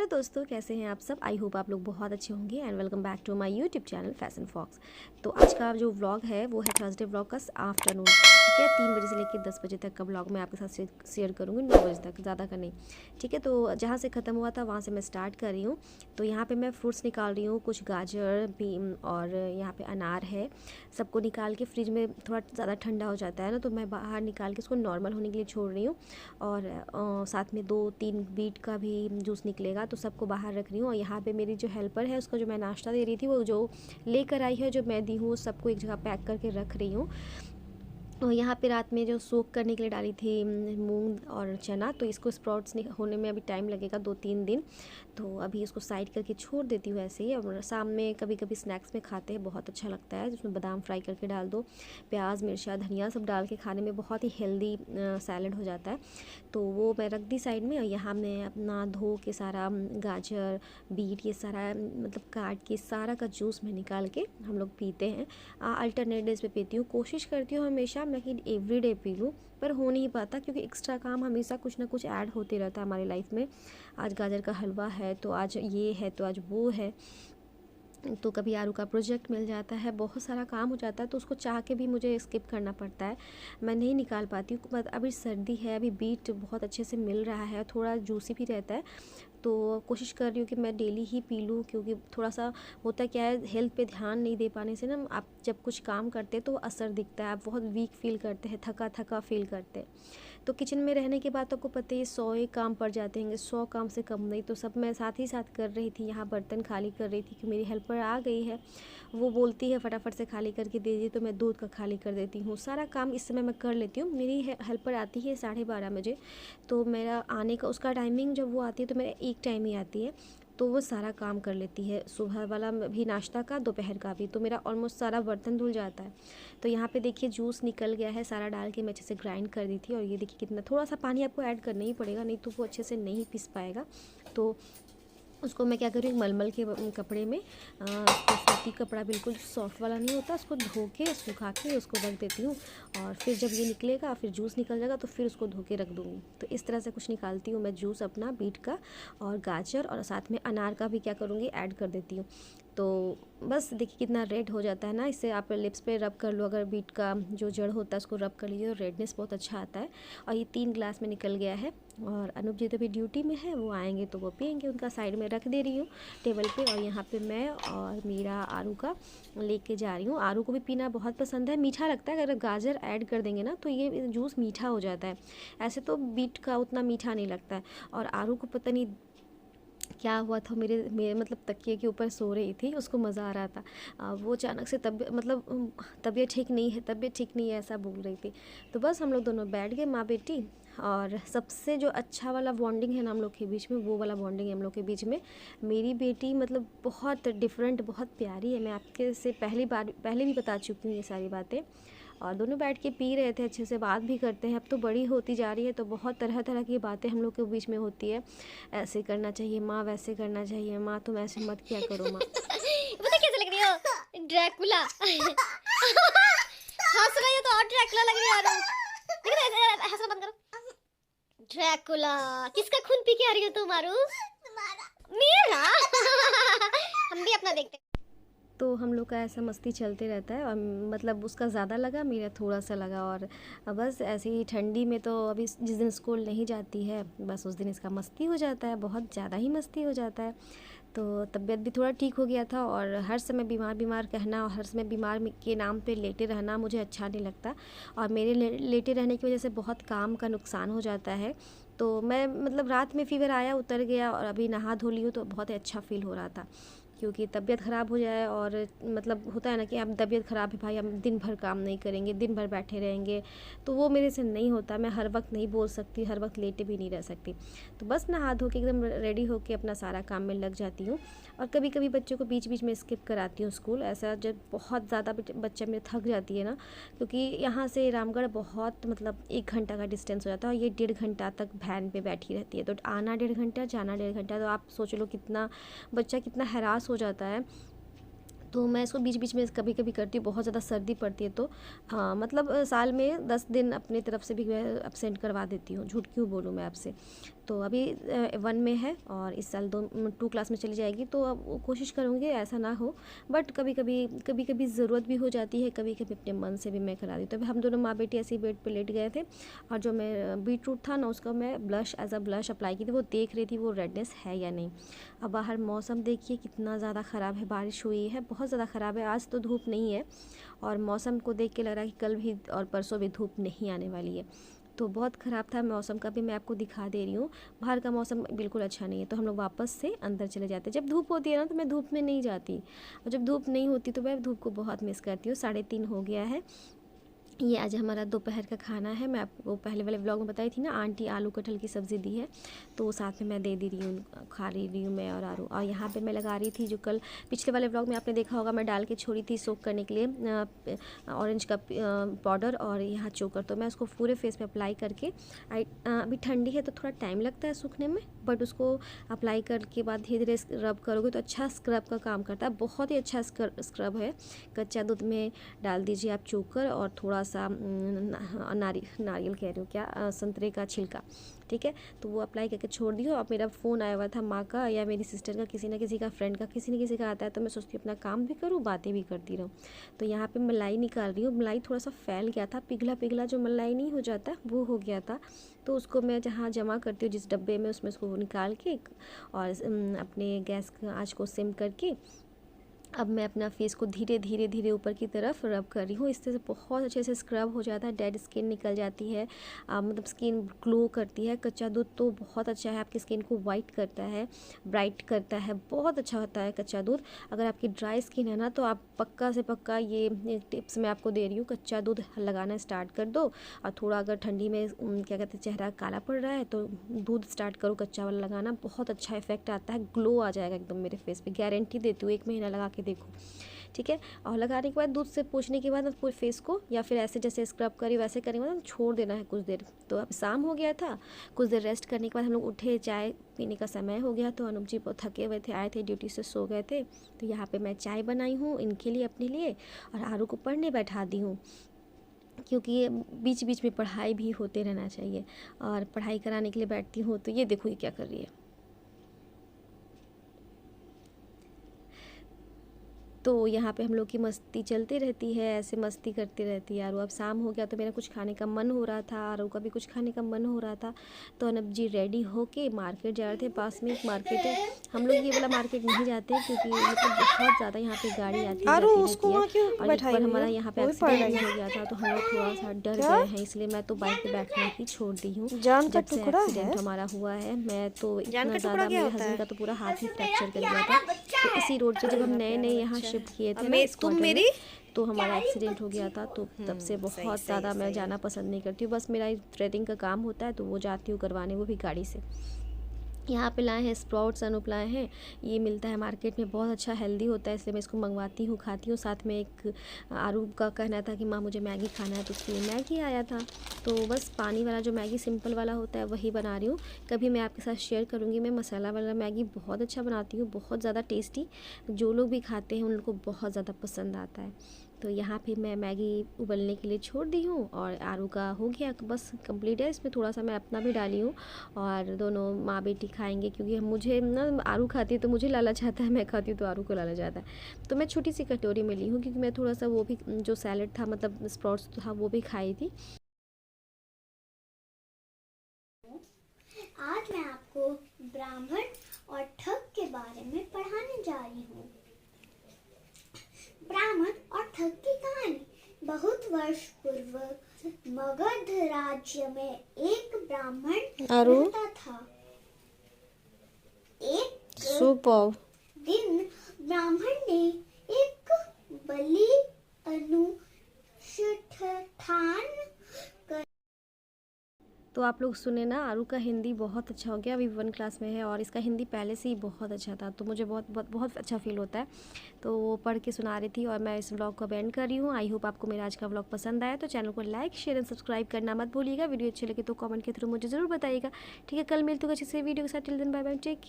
Hello दोस्तों, कैसे हैं आप सब। आई होप आप लोग बहुत अच्छे होंगे and welcome back to my YouTube channel Fashion Fox. तो आज का जो व्लॉग है वो है थर्सडे व्लॉग का आफ्टरनून, ठीक है। 3 बजे से लेकर 10 बजे तक का व्लॉग मैं आपके साथ शेयर करूँगी, 9 बजे तक, ज़्यादा का नहीं, ठीक है। तो जहाँ से ख़त्म हुआ था वहाँ से मैं स्टार्ट कर रही हूँ। तो यहाँ पर मैं फ्रूट्स निकाल रही हूँ, कुछ गाजर बीम और यहाँ पर अनार है। सबको निकाल के फ्रिज में थोड़ा ज़्यादा ठंडा हो जाता है ना, तो मैं बाहर निकाल के उसको नॉर्मल होने के लिए छोड़ रही हूँ। और साथ में 2-3 बीट का भी जूस निकलेगा, तो सबको बाहर रख रही हूँ। और यहाँ पे मेरी जो हेल्पर है उसको जो मैं नाश्ता दे रही थी, वो जो लेकर आई है, जो मैं दी हूँ, सबको एक जगह पैक करके रख रही हूँ। और यहाँ पे रात में जो सोक करने के लिए डाली थी मूंग और चना, तो इसको स्प्राउट्स होने में अभी टाइम लगेगा 2-3 दिन। तो अभी इसको साइड करके छोड़ देती हूँ ऐसे ही। और शाम में कभी कभी स्नैक्स में खाते हैं, बहुत अच्छा लगता है। जिसमें बादाम फ्राई करके डाल दो, प्याज मिर्चा धनिया सब डाल के खाने में बहुत ही हेल्दी सैलड हो जाता है। तो वो मैं रख दी साइड में। और यहाँ मैं अपना धो के सारा गाजर बीट ये सारा मतलब काट के सारा का जूस में निकाल के हम लोग पीते हैं। अल्टरनेट डेज पे पीती हूँ, कोशिश करती हूँ हमेशा मैं कि एवरीडे पी लूँ, पर हो नहीं पाता क्योंकि एक्स्ट्रा काम हमेशा कुछ ना कुछ ऐड होते रहता है हमारी लाइफ में। आज गाजर का हलवा है, तो आज ये है, तो आज वो है, तो कभी आरू का प्रोजेक्ट मिल जाता है, बहुत सारा काम हो जाता है, तो उसको चाह के भी मुझे स्किप करना पड़ता है, मैं नहीं निकाल पाती हूँ। अभी सर्दी है, अभी बीट बहुत अच्छे से मिल रहा है, थोड़ा जूसी भी रहता है, तो कोशिश कर रही हूँ कि मैं डेली ही पी लूँ। क्योंकि थोड़ा सा होता क्या है, हेल्थ पे ध्यान नहीं दे पाने से ना, आप जब कुछ काम करते हैं तो असर दिखता है, आप बहुत वीक फील करते हैं, थका थका फील करते हैं। तो किचन में रहने के बाद आपको पता है 100 ही काम पड़ जाते हैं, 100 काम से कम नहीं। तो सब मैं साथ ही साथ कर रही थी, यहाँ बर्तन खाली कर रही थी कि मेरी हेल्पर आ गई है, वो बोलती है फटाफट से खाली करके दे दीजिए, तो मैं दूध का खाली कर देती हूँ। सारा काम इस समय मैं कर लेती हूँ। मेरी हेल्पर आती है 12:30 बजे, तो मेरा आने का उसका टाइमिंग, जब वो आती है तो मेरा एक टाइम ही आती है, तो वो सारा काम कर लेती है, सुबह वाला भी नाश्ता का, दोपहर का भी। तो मेरा ऑलमोस्ट सारा बर्तन धुल जाता है। तो यहाँ पे देखिए जूस निकल गया है, सारा डाल के मैं अच्छे से ग्राइंड कर दी थी। और ये देखिए कितना, थोड़ा सा पानी आपको ऐड करना ही पड़ेगा, नहीं तो वो अच्छे से नहीं पीस पाएगा। तो उसको मैं क्या करूँ, मलमल के कपड़े में उसको सूती कपड़ा, बिल्कुल सॉफ्ट वाला नहीं होता, उसको धो के सुखा के उसको रख देती हूँ। और फिर जब ये निकलेगा, फिर जूस निकल जाएगा, तो फिर उसको धो के रख दूँगी। तो इस तरह से कुछ निकालती हूँ मैं जूस अपना बीट का और गाजर, और साथ में अनार का भी क्या करूँगी, ऐड कर देती हूँ। तो बस देखिए कितना रेड हो जाता है ना, इससे आप लिप्स पे रब कर लो, अगर बीट का जो जड़ होता है उसको रब कर लीजिए, तो रेडनेस बहुत अच्छा आता है। और ये 3 ग्लास में निकल गया है। और अनूप जी तो भी ड्यूटी में है, वो आएंगे तो वो पियेंगे, उनका साइड में रख दे रही हूँ टेबल पे। और यहाँ पे मैं और मीरा आरू का लेके जा रही हूँ। आरू को भी पीना बहुत पसंद है, मीठा लगता है, अगर गाजर ऐड कर देंगे ना तो ये जूस मीठा हो जाता है। ऐसे तो बीट का उतना मीठा नहीं लगता है। और आरू को पता नहीं क्या हुआ था, मेरे मतलब तकिए के ऊपर सो रही थी, उसको मज़ा आ रहा था। वो अचानक से तबीयत ठीक नहीं है, तबीयत ठीक नहीं है ऐसा बोल रही थी। तो बस हम लोग दोनों बैठ गए, माँ बेटी। और सबसे जो अच्छा वाला बॉन्डिंग है ना हम लोग के बीच में, वो वाला बॉन्डिंग है हम लोग के बीच में। मेरी बेटी मतलब बहुत डिफरेंट, बहुत प्यारी है। मैं आपके से पहले भी बता चुकी हूँ ये सारी बातें। और दोनों बैठ के पी रहे थे, अच्छे से बात भी करते हैं। अब तो बड़ी होती जा रही है, तो बहुत तरह तरह की बातें हम लोग के बीच में होती है। ऐसे करना चाहिए माँ, वैसे करना चाहिए माँ, तुम ऐसे मत किया करो माँ। पता कैसे लग रही हो, ड्रैकुला। हंस रही हो तो और ड्रैकुला लग रही है यार। हंसना बंद करो। ड्रैकुला किसका खून पी के आ रही हो तुम आरू? मेरा। हम भी अपना देखते हैं। तो हम लोग का ऐसा मस्ती चलते रहता है। और मतलब उसका ज़्यादा लगा, मेरा थोड़ा सा लगा। और बस ऐसे ही ठंडी में तो अभी जिस दिन स्कूल नहीं जाती है, बस उस दिन इसका मस्ती हो जाता है, बहुत ज़्यादा ही मस्ती हो जाता है। तो तबीयत भी थोड़ा ठीक हो गया था। और हर समय बीमार बीमार कहना और हर समय बीमार के नाम पे लेटे रहना मुझे अच्छा नहीं लगता। और मेरे लेटे रहने की वजह से बहुत काम का नुकसान हो जाता है। तो मैं मतलब रात में फ़ीवर आया, उतर गया, और अभी नहा धो ली हूँ, तो बहुत ही अच्छा फ़ील हो रहा था। क्योंकि तबीयत ख़राब हो जाए, और मतलब होता है ना कि हम तबीयत ख़राब है भाई, हम दिन भर काम नहीं करेंगे, दिन भर बैठे रहेंगे, तो वो मेरे से नहीं होता। मैं हर वक्त नहीं बोल सकती, हर वक्त लेटे भी नहीं रह सकती। तो बस नहा धो के एकदम रेडी होके अपना सारा काम में लग जाती हूँ। और कभी कभी बच्चों को बीच बीच में स्किप कराती हूँ स्कूल, ऐसा जब बहुत ज़्यादा बच्चा मेरे थक जाती है ना, क्योंकि यहाँ से रामगढ़ बहुत मतलब 1 घंटा का डिस्टेंस हो जाता है। और ये 1.5 घंटा तक वैन पे बैठी रहती है, तो आना 1.5 घंटा, जाना 1.5 घंटा, तो आप सोच लो कितना बच्चा कितना हैरास हो जाता है। तो मैं इसको बीच बीच में कभी कभी करती हूँ, बहुत ज़्यादा सर्दी पड़ती है तो हाँ, मतलब साल में 10 दिन अपनी तरफ से भी मैं एब्सेंट करवा देती हूँ, झूठ क्यों बोलूँ मैं आपसे। तो अभी 1 में है और इस साल 2 क्लास में चली जाएगी, तो अब कोशिश करूँगी ऐसा ना हो, बट कभी कभी ज़रूरत भी हो जाती है, कभी कभी अपने मन से भी मैं करा दी। तो अभी हम दोनों माँ बेटी ऐसे ही बेड पे लेट गए थे और जो मैं बीटरूट था ना, उसका मैं blush as a blush apply की थी, वो देख रही थी वो रेडनेस है या नहीं। अब बाहर मौसम देखिए कितना ज़्यादा ख़राब है, बारिश हुई है, बहुत ज़्यादा ख़राब है। आज तो धूप नहीं है और मौसम को देख के लग रहा है कि कल भी और परसों भी धूप नहीं आने वाली है। तो बहुत ख़राब था मौसम का भी, मैं आपको दिखा दे रही हूँ। बाहर का मौसम बिल्कुल अच्छा नहीं है, तो हम लोग वापस से अंदर चले जाते हैं। जब धूप होती है ना तो मैं धूप में नहीं जाती, और जब धूप नहीं होती तो मैं धूप को बहुत मिस करती हूँ। 3:30 हो गया है। ये आज हमारा दोपहर का खाना है। मैं आपको पहले वाले व्लॉग में बताई थी ना, आंटी आलू कटहल की सब्ज़ी दी है, तो साथ में मैं दे रही हूँ, खा रही हूँ मैं और आरू। और यहाँ पे मैं लगा रही थी जो कल पिछले वाले व्लॉग में आपने देखा होगा, मैं डाल के छोड़ी थी सोक करने के लिए ऑरेंज का पाउडर और यहाँ चोकर। तो मैं उसको पूरे फेस पे अप्लाई करके, अभी ठंडी है तो थोड़ा टाइम लगता है सूखने में, बट उसको अप्लाई करके बाद धीरे धीरे स्क्रब करोगे तो अच्छा स्क्रब का काम करता है, बहुत ही अच्छा स्क्रब है। कच्चा दूध में डाल दीजिए आप चोकर और थोड़ा सा नारियल कह रही हूँ क्या, संतरे का छिलका, ठीक है। तो वो अप्लाई करके छोड़ दियो। अब मेरा फ़ोन आया हुआ था माँ का या मेरी सिस्टर का, किसी ना किसी का, फ्रेंड का, किसी न किसी का आता है, तो मैं सोचती हूँ अपना काम भी करूँ बातें भी करती रहूँ। तो यहाँ पे मलाई निकाल रही हूँ। मलाई थोड़ा सा फैल गया था, पिघला पिघला जो मलाई नहीं हो जाता वो हो गया था, तो उसको मैं जहाँ जमा करती हूँ जिस डब्बे में, उसमें उसको निकाल के और अपने गैस आँच को सिम करके अब मैं अपना फेस को धीरे धीरे धीरे ऊपर की तरफ रब कर रही हूँ। इससे बहुत अच्छे से स्क्रब हो जाता है, डेड स्किन निकल जाती है, मतलब स्किन ग्लो करती है। कच्चा दूध तो बहुत अच्छा है, आपकी स्किन को वाइट करता है, ब्राइट करता है, बहुत अच्छा होता है कच्चा दूध। अगर आपकी ड्राई स्किन है ना तो आप पक्का से पक्का ये टिप्स मैं आपको दे रही हूँ, कच्चा दूध लगाना स्टार्ट कर दो। और थोड़ा अगर ठंडी में क्या कहते हैं चेहरा काला पड़ रहा है तो दूध स्टार्ट करो कच्चा वाला लगाना, बहुत अच्छा इफेक्ट आता है, ग्लो आ जाएगा एकदम मेरे फेस पे, गारंटी देती हूँ। 1 महीना लगा के देखो, ठीक है। और लगाने के बाद दूध से पोंछने के बाद पूरे फेस को, या फिर ऐसे जैसे स्क्रब करी वैसे करने के बाद छोड़ देना है कुछ देर। तो अब शाम हो गया था, कुछ देर रेस्ट करने के बाद हम लोग उठे, चाय पीने का समय हो गया। तो अनुप जी थके हुए थे, आए थे ड्यूटी से, सो गए थे। तो यहाँ पे मैं चाय बनाई हूँ इनके लिए, अपने लिए, और आरू को पढ़ने बैठा दी हूँ, क्योंकि बीच बीच में पढ़ाई भी होते रहना चाहिए। और पढ़ाई कराने के लिए बैठती हूँ तो ये देखो ये क्या कर रही है। तो यहाँ पे हम लोग की मस्ती चलती रहती है, ऐसे मस्ती करती रहती है यार। अब शाम हो गया तो मेरा कुछ खाने का मन हो रहा था, आरू का भी कुछ खाने का मन हो रहा था। तो अनब जी रेडी होके मार्केट जा रहे थे, पास में एक मार्केट है। हम लोग ये वाला मार्केट नहीं जाते क्योंकि मतलब बहुत ज़्यादा यहाँ पे गाड़ी आती जाती रहती है, और एक बार हमारा यहाँ पे एक्सीडेंट भी हो गया था तो हम लोग थोड़ा सा डर गए हैं, इसलिए मैं तो बाइक पे बैठना ही छोड़ दी हूँ। जब से एक्सीडेंट हमारा हुआ है, मैं तो इतना ज़्यादा, मेरे हस्बैंड का तो पूरा हाथ ही फ्रैक्चर कर गया था। तो इसी रोड से जब हम नए नए यहाँ शिफ्ट किए थे ना इस क्वार्टर में, तो हमारा एक्सीडेंट हो गया था। तो तब से बहुत ज़्यादा मैं जाना पसंद नहीं करती हूँ। बस मेरा थ्रेडिंग का काम होता है तो वो जाती हूँ करवाने, वो भी गाड़ी से। यहाँ पे लाए हैं स्प्राउट्स, अनूप लाए हैं, ये मिलता है मार्केट में, बहुत अच्छा हेल्दी होता है, इसलिए मैं इसको मंगवाती हूँ, खाती हूँ। साथ में एक आरू का कहना था कि माँ मुझे मैगी खाना है, तो उसके लिए मैगी आया था। तो बस पानी वाला जो मैगी सिंपल वाला होता है वही बना रही हूँ। कभी मैं आपके साथ शेयर करूँगी, मैं मसाला वाला मैगी बहुत अच्छा बनाती हूँ, बहुत ज़्यादा टेस्टी, जो लोग भी खाते हैं उनको बहुत ज़्यादा पसंद आता है। तो यहाँ पे मैं मैगी उबलने के लिए छोड़ दी हूँ और आरू का हो गया बस कंप्लीट है। इसमें थोड़ा सा मैं अपना भी डाली हूँ और दोनों माँ बेटी खाएंगे, क्योंकि मुझे ना आरू खाती है तो मुझे लालच आता है, मैं खाती हूँ तो आरू को लालच आता है। तो मैं छोटी सी कटोरी में ली हूँ क्योंकि मैं थोड़ा सा वो भी जो सैलेड था, मतलब स्प्राउट्स था, वो भी खाई थी। आज मैं आपको ब्राह्मण और ठग के बारे में पढ़ाने जा रही हूँ। ब्राह्मण और ठग की कहानी। बहुत वर्ष पूर्व मगध राज्य में एक ब्राह्मण रहता था। एक दिन ब्राह्मण ने एक बलि अनुष्ठान। तो आप लोग सुने ना, आरू का हिंदी बहुत अच्छा हो गया, अभी 1 क्लास में है और इसका हिंदी पहले से ही बहुत अच्छा था, तो मुझे बहुत बहुत बहुत अच्छा फील होता है। तो वो पढ़ के सुना रही थी और मैं इस व्लॉग को एंड कर रही हूँ। आई होप आपको मेरा आज का व्लॉग पसंद आया, तो चैनल को लाइक शेयर एंड सब्सक्राइब करना मत भूलिएगा। वीडियो अच्छी लगे तो कमेंट के थ्रू मुझे ज़रूर बताइएगा, ठीक है। कल मिलते हैं अच्छे से वीडियो के साथ, till then bye bye, take care.